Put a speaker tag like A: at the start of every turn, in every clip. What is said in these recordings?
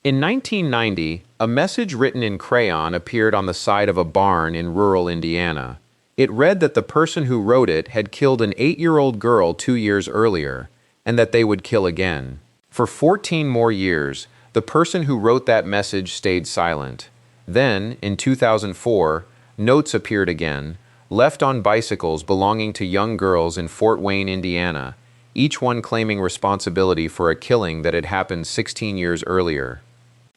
A: In 1990, a message written in crayon appeared on the side of a barn in rural Indiana. It read that the person who wrote it had killed an 8-year-old girl 2 years earlier, and that they would kill again. For 14 more years, the person who wrote that message stayed silent. Then, in 2004, notes appeared again, left on bicycles belonging to young girls in Fort Wayne, Indiana, each one claiming responsibility for a killing that had happened 16 years earlier.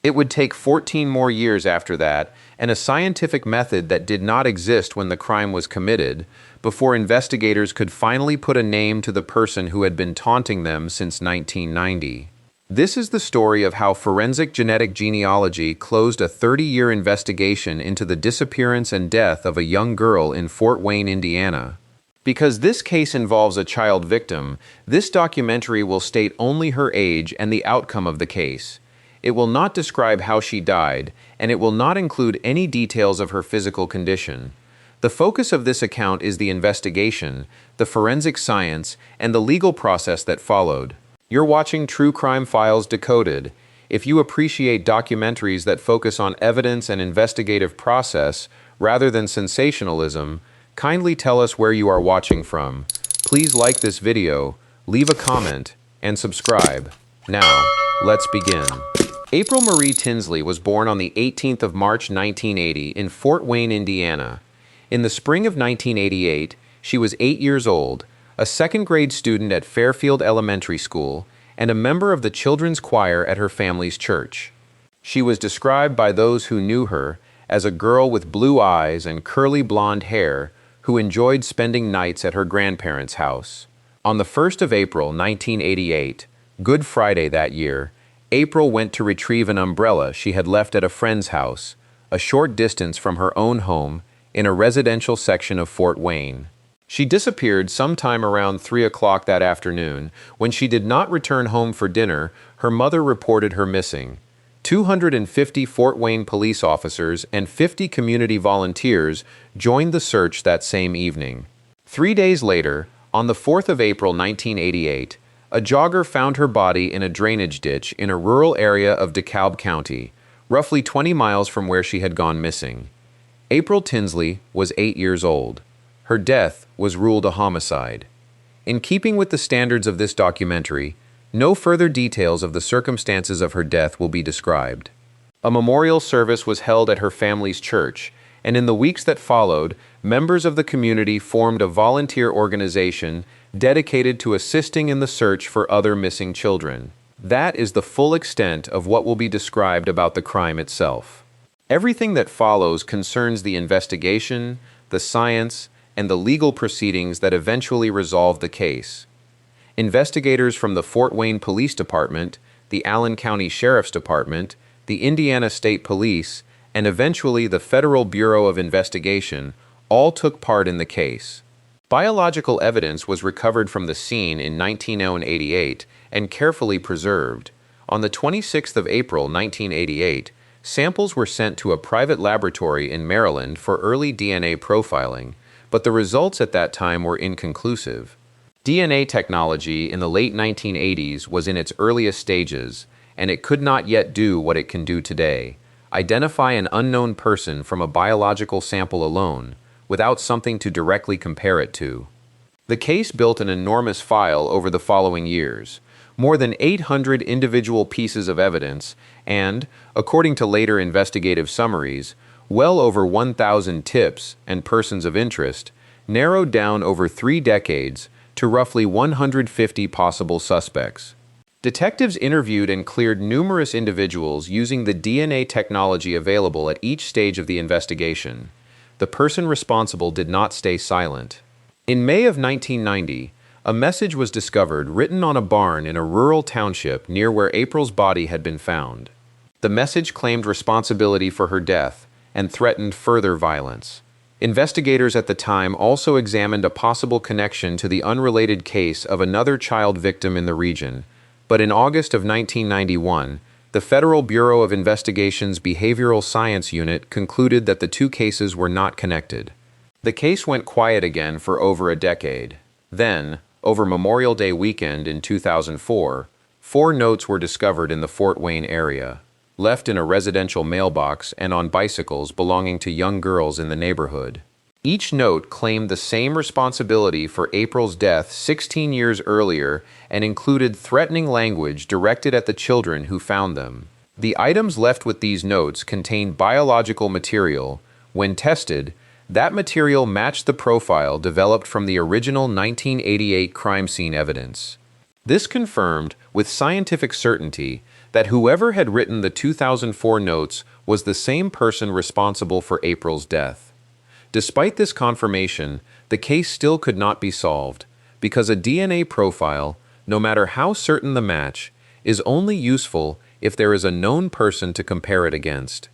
A: It would take 14 more years after that, and a scientific method that did not exist when the crime was committed, before investigators could finally put a name to the person who had been taunting them since 1990. This is the story of how forensic genetic genealogy closed a 30-year investigation into the disappearance and death of a young girl in Fort Wayne, Indiana. Because this case involves a child victim, this documentary will state only her age and the outcome of the case. It will not describe how she died, and it will not include any details of her physical condition. The focus of this account is the investigation, the forensic science, and the legal process that followed. You're watching True Crime Files Decoded. If you appreciate documentaries that focus on evidence and investigative process rather than sensationalism, kindly tell us where you are watching from. Please like this video, leave a comment, and subscribe. Now, let's begin. April Marie Tinsley was born on the 18th of March 1980 in Fort Wayne, Indiana. In the spring of 1988, she was 8 years old, a second-grade student at Fairfield Elementary School, and a member of the children's choir at her family's church. She was described by those who knew her as a girl with blue eyes and curly blonde hair who enjoyed spending nights at her grandparents' house. On the 1st of April 1988, Good Friday that year, April went to retrieve an umbrella she had left at a friend's house, a short distance from her own home in a residential section of Fort Wayne. She disappeared sometime around 3 o'clock that afternoon. When she did not return home for dinner, her mother reported her missing. 250 Fort Wayne police officers and 50 community volunteers joined the search that same evening. 3 days later, on the 4th of April 1988, a jogger found her body in a drainage ditch in a rural area of DeKalb County, roughly 20 miles from where she had gone missing. April Tinsley was 8 years old. Her death was ruled a homicide. In keeping with the standards of this documentary, no further details of the circumstances of her death will be described. A memorial service was held at her family's church, and in the weeks that followed, members of the community formed a volunteer organization dedicated to assisting in the search for other missing children. That is the full extent of what will be described about the crime itself. Everything that follows concerns the investigation, the science, and the legal proceedings that eventually resolved the case. Investigators from the Fort Wayne Police Department, the Allen County Sheriff's Department, the Indiana State Police, and eventually the Federal Bureau of Investigation all took part in the case. Biological evidence was recovered from the scene in 1988 and carefully preserved. On the 26th of April 1988, samples were sent to a private laboratory in Maryland for early DNA profiling, but the results at that time were inconclusive. DNA technology in the late 1980s was in its earliest stages, and it could not yet do what it can do today: identify an unknown person from a biological sample alone, without something to directly compare it to. The case built an enormous file over the following years, more than 800 individual pieces of evidence, and, according to later investigative summaries, well over 1,000 tips and persons of interest, narrowed down over 3 decades to roughly 150 possible suspects. Detectives interviewed and cleared numerous individuals using the DNA technology available at each stage of the investigation. The person responsible did not stay silent. In May of 1990, a message was discovered written on a barn in a rural township near where April's body had been found. The message claimed responsibility for her death and threatened further violence. Investigators at the time also examined a possible connection to the unrelated case of another child victim in the region, but in August of 1991, the Federal Bureau of Investigation's Behavioral Science Unit concluded that the two cases were not connected. The case went quiet again for over a decade. Then, over Memorial Day weekend in 2004, 4 notes were discovered in the Fort Wayne area. left in a residential mailbox and on bicycles belonging to young girls in the neighborhood. Each note claimed the same responsibility for April's death 16 years earlier and included threatening language directed at the children who found them. The items left with these notes contained biological material. When tested, that material matched the profile developed from the original 1988 crime scene evidence. This confirmed, with scientific certainty, that whoever had written the 2004 notes was the same person responsible for April's death. Despite this confirmation, the case still could not be solved, because a DNA profile, no matter how certain the match, is only useful if there is a known person to compare it against.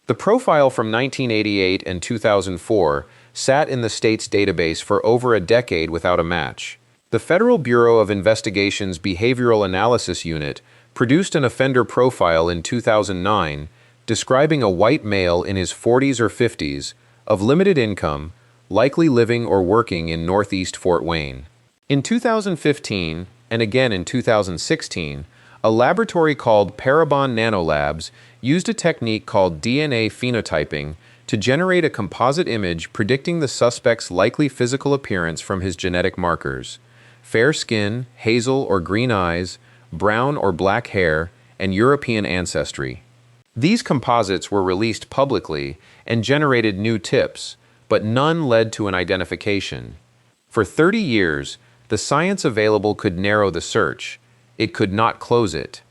A: The profile from 1988 and 2004 sat in the state's database for over a decade without a match. The Federal Bureau of Investigation's Behavioral Analysis Unit produced an offender profile in 2009 describing a white male in his 40s or 50s of limited income, likely living or working in Northeast Fort Wayne. In 2015, and again in 2016, a laboratory called Parabon Nanolabs used a technique called DNA phenotyping to generate a composite image predicting the suspect's likely physical appearance from his genetic markers: fair skin, hazel or green eyes, brown or black hair, and European ancestry. These composites were released publicly and generated new tips, but none led to an identification. For 30 years, the science available could narrow the search. It could not close it.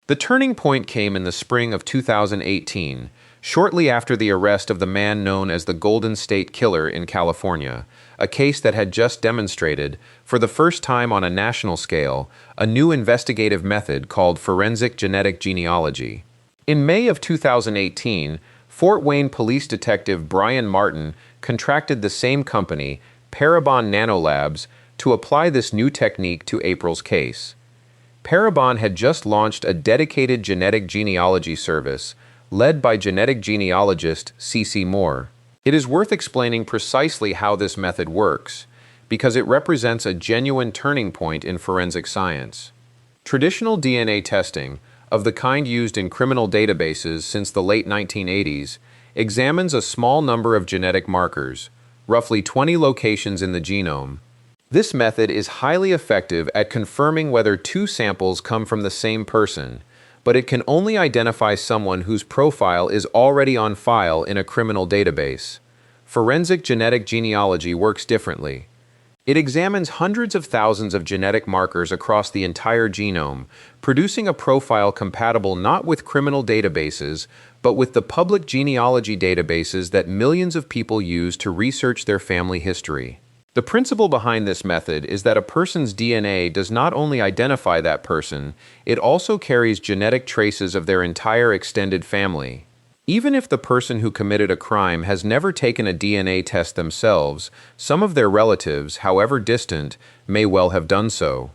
A: The turning point came in the spring of 2018, shortly after the arrest of the man known as the Golden State Killer in California, a case that had just demonstrated, for the first time on a national scale, a new investigative method called forensic genetic genealogy. In May of 2018, Fort Wayne police detective Brian Martin contracted the same company, Parabon Nanolabs, to apply this new technique to April's case. Parabon had just launched a dedicated genetic genealogy service, led by genetic genealogist C.C. Moore. It is worth explaining precisely how this method works, because it represents a genuine turning point in forensic science. Traditional DNA testing, of the kind used in criminal databases since the late 1980s, examines a small number of genetic markers, roughly 20 locations in the genome. This method is highly effective at confirming whether two samples come from the same person, but it can only identify someone whose profile is already on file in a criminal database. Forensic genetic genealogy works differently. It examines hundreds of thousands of genetic markers across the entire genome, producing a profile compatible not with criminal databases, but with the public genealogy databases that millions of people use to research their family history. The principle behind this method is that a person's DNA does not only identify that person, it also carries genetic traces of their entire extended family. Even if the person who committed a crime has never taken a DNA test themselves, some of their relatives, however distant, may well have done so.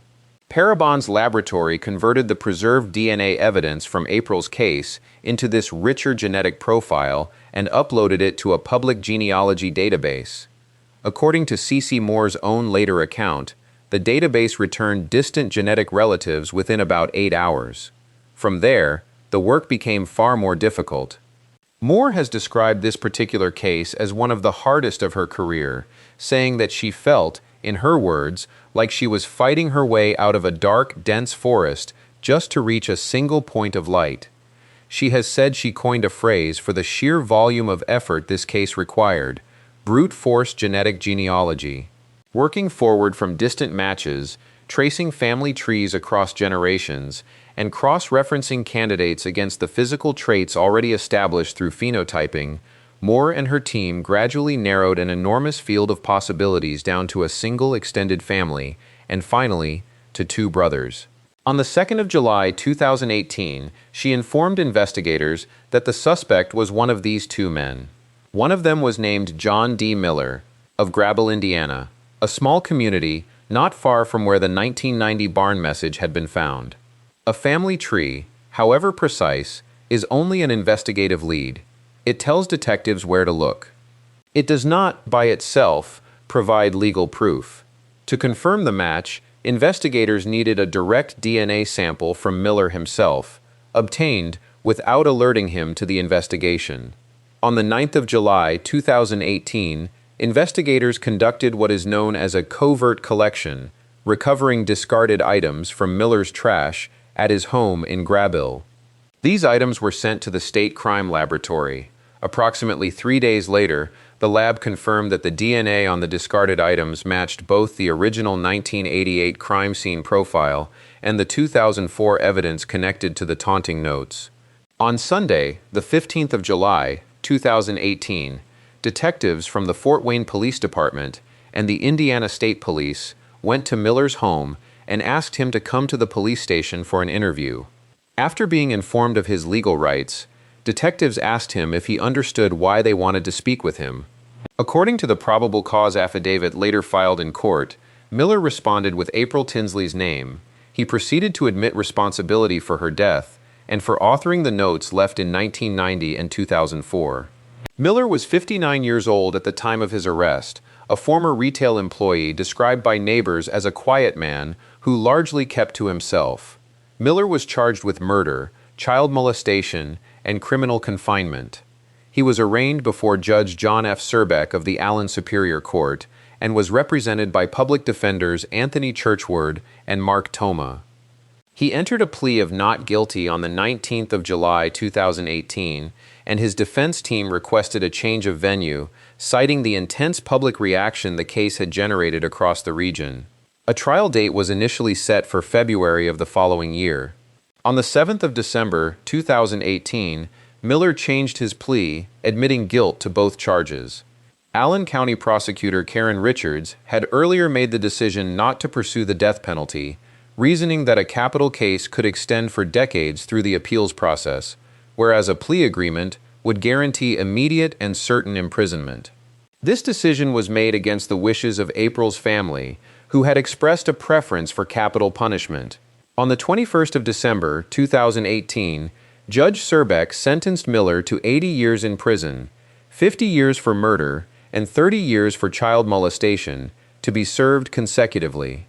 A: Parabon's laboratory converted the preserved DNA evidence from April's case into this richer genetic profile and uploaded it to a public genealogy database. According to C.C. Moore's own later account, the database returned distant genetic relatives within about 8 hours. From there, the work became far more difficult. Moore has described this particular case as one of the hardest of her career, saying that she felt, in her words, like she was fighting her way out of a dark, dense forest just to reach a single point of light. She has said she coined a phrase for the sheer volume of effort this case required: brute force genetic genealogy. Working forward from distant matches, tracing family trees across generations, and cross-referencing candidates against the physical traits already established through phenotyping, Moore and her team gradually narrowed an enormous field of possibilities down to a single extended family, and finally, to 2 brothers. On the 2nd of July 2018, she informed investigators that the suspect was one of these 2 men. One of them was named John D. Miller, of Grabble, Indiana, a small community not far from where the 1990 barn message had been found. A family tree, however precise, is only an investigative lead. It tells detectives where to look. It does not, by itself, provide legal proof. To confirm the match, investigators needed a direct DNA sample from Miller himself, obtained without alerting him to the investigation. On the 9th of July, 2018, investigators conducted what is known as a covert collection, recovering discarded items from Miller's trash at his home in Grabill. These items were sent to the State Crime Laboratory. Approximately 3 days later, the lab confirmed that the DNA on the discarded items matched both the original 1988 crime scene profile and the 2004 evidence connected to the taunting notes. On Sunday, the 15th of July, 2018, detectives from the Fort Wayne Police Department and the Indiana State Police went to Miller's home and asked him to come to the police station for an interview. After being informed of his legal rights, detectives asked him if he understood why they wanted to speak with him. According to the probable cause affidavit later filed in court, Miller responded with April Tinsley's name. He proceeded to admit responsibility for her death and for authoring the notes left in 1990 and 2004. Miller was 59 years old at the time of his arrest, a former retail employee described by neighbors as a quiet man who largely kept to himself. Miller was charged with murder, child molestation, and criminal confinement. He was arraigned before Judge John F. Serbeck of the Allen Superior Court and was represented by public defenders Anthony Churchward and Mark Toma. He entered a plea of not guilty on the 19th of July 2018, and his defense team requested a change of venue, citing the intense public reaction the case had generated across the region. A trial date was initially set for February of the following year. On the 7th of December 2018, Miller changed his plea, admitting guilt to both charges. Allen County Prosecutor Karen Richards had earlier made the decision not to pursue the death penalty, reasoning that a capital case could extend for decades through the appeals process, whereas a plea agreement would guarantee immediate and certain imprisonment. This decision was made against the wishes of April's family, who had expressed a preference for capital punishment. On the 21st of December 2018, Judge Serbeck sentenced Miller to 80 years in prison, 50 years for murder, and 30 years for child molestation, to be served consecutively.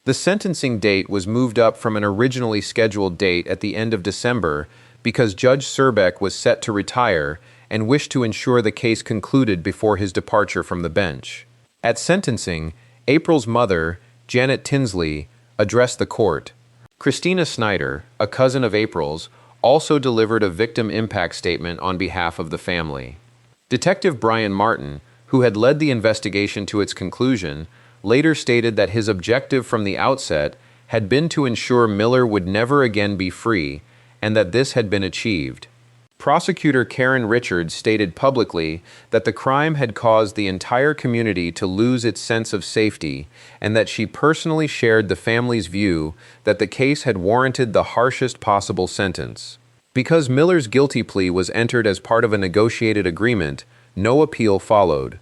A: The sentencing date was moved up from an originally scheduled date at the end of December because Judge Serbeck was set to retire and wished to ensure the case concluded before his departure from the bench. At sentencing, April's mother, Janet Tinsley, addressed the court. Christina Snyder, a cousin of April's, also delivered a victim impact statement on behalf of the family. Detective Brian Martin, who had led the investigation to its conclusion, later stated that his objective from the outset had been to ensure Miller would never again be free, and that this had been achieved. Prosecutor Karen Richards stated publicly that the crime had caused the entire community to lose its sense of safety, and that she personally shared the family's view that the case had warranted the harshest possible sentence. Because Miller's guilty plea was entered as part of a negotiated agreement, no appeal followed.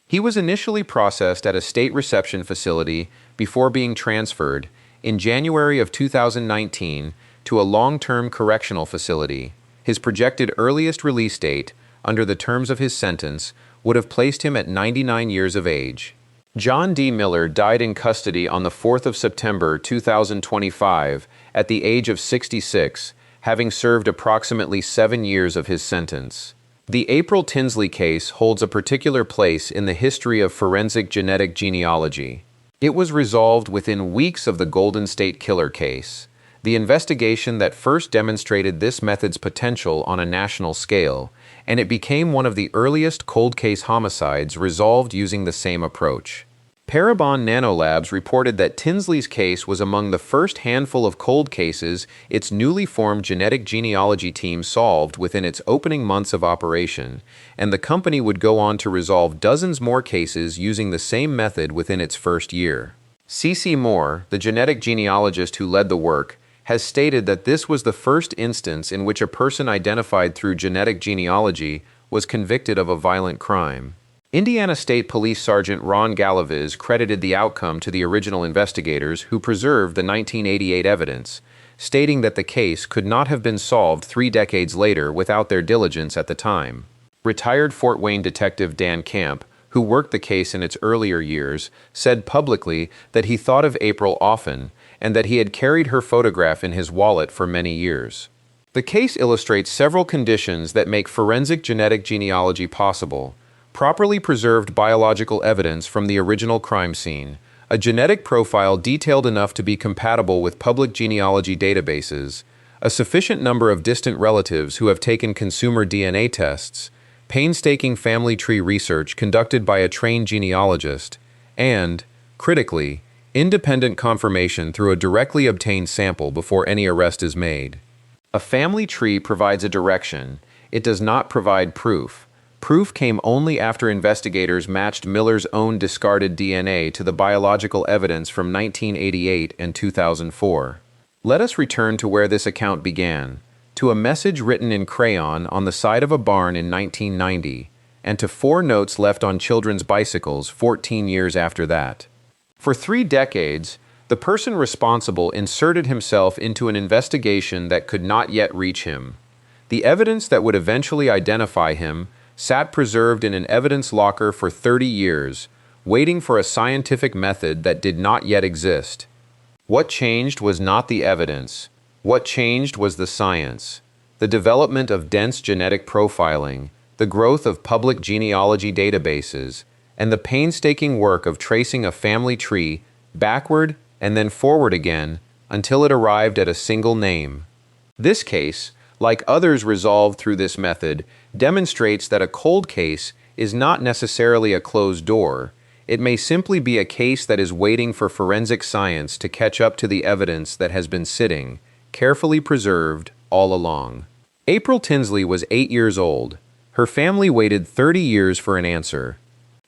A: He was initially processed at a state reception facility before being transferred, in January of 2019, to a long-term correctional facility. His projected earliest release date, under the terms of his sentence, would have placed him at 99 years of age. John D. Miller died in custody on the 4th of September 2025 at the age of 66, having served approximately 7 years of his sentence. The April Tinsley case holds a particular place in the history of forensic genetic genealogy. It was resolved within weeks of the Golden State Killer case, the investigation that first demonstrated this method's potential on a national scale, and it became one of the earliest cold case homicides resolved using the same approach. Parabon Nanolabs reported that Tinsley's case was among the first handful of cold cases its newly formed genetic genealogy team solved within its opening months of operation, and the company would go on to resolve dozens more cases using the same method within its first year. C.C. Moore, the genetic genealogist who led the work, has stated that this was the first instance in which a person identified through genetic genealogy was convicted of a violent crime. Indiana State Police Sergeant Ron Galaviz credited the outcome to the original investigators who preserved the 1988 evidence, stating that the case could not have been solved 3 decades later without their diligence at the time. Retired Fort Wayne detective Dan Camp, who worked the case in its earlier years, said publicly that he thought of April often and that he had carried her photograph in his wallet for many years. The case illustrates several conditions that make forensic genetic genealogy possible: properly preserved biological evidence from the original crime scene, a genetic profile detailed enough to be compatible with public genealogy databases, a sufficient number of distant relatives who have taken consumer DNA tests, painstaking family tree research conducted by a trained genealogist, and, critically, independent confirmation through a directly obtained sample before any arrest is made. A family tree provides a direction. It does not provide proof. Proof came only after investigators matched Miller's own discarded DNA to the biological evidence from 1988 and 2004. Let us return to where this account began, to a message written in crayon on the side of a barn in 1990, and to 4 notes left on children's bicycles 14 years after that. For 3 decades, the person responsible inserted himself into an investigation that could not yet reach him. The evidence that would eventually identify him sat preserved in an evidence locker for 30 years, waiting for a scientific method that did not yet exist. What changed was not the evidence. What changed was the science. The development of dense genetic profiling, the growth of public genealogy databases, and the painstaking work of tracing a family tree backward and then forward again until it arrived at a single name. This case, like others resolved through this method, demonstrates that a cold case is not necessarily a closed door. It may simply be a case that is waiting for forensic science to catch up to the evidence that has been sitting, carefully preserved, all along. April Tinsley was 8 years old. Her family waited 30 years for an answer.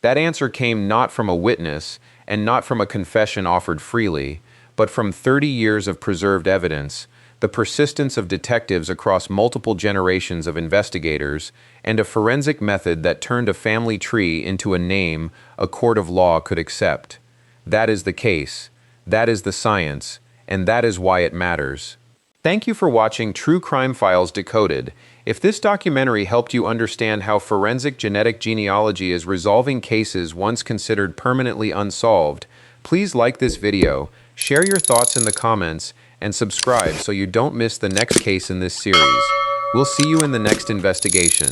A: That answer came not from a witness and not from a confession offered freely, but from 30 years of preserved evidence, the persistence of detectives across multiple generations of investigators, and a forensic method that turned a family tree into a name a court of law could accept. That is the case, that is the science, and that is why it matters. Thank you for watching True Crime Files Decoded. If this documentary helped you understand how forensic genetic genealogy is resolving cases once considered permanently unsolved, please like this video, share your thoughts in the comments, and subscribe so you don't miss the next case in this series. We'll see you in the next investigation.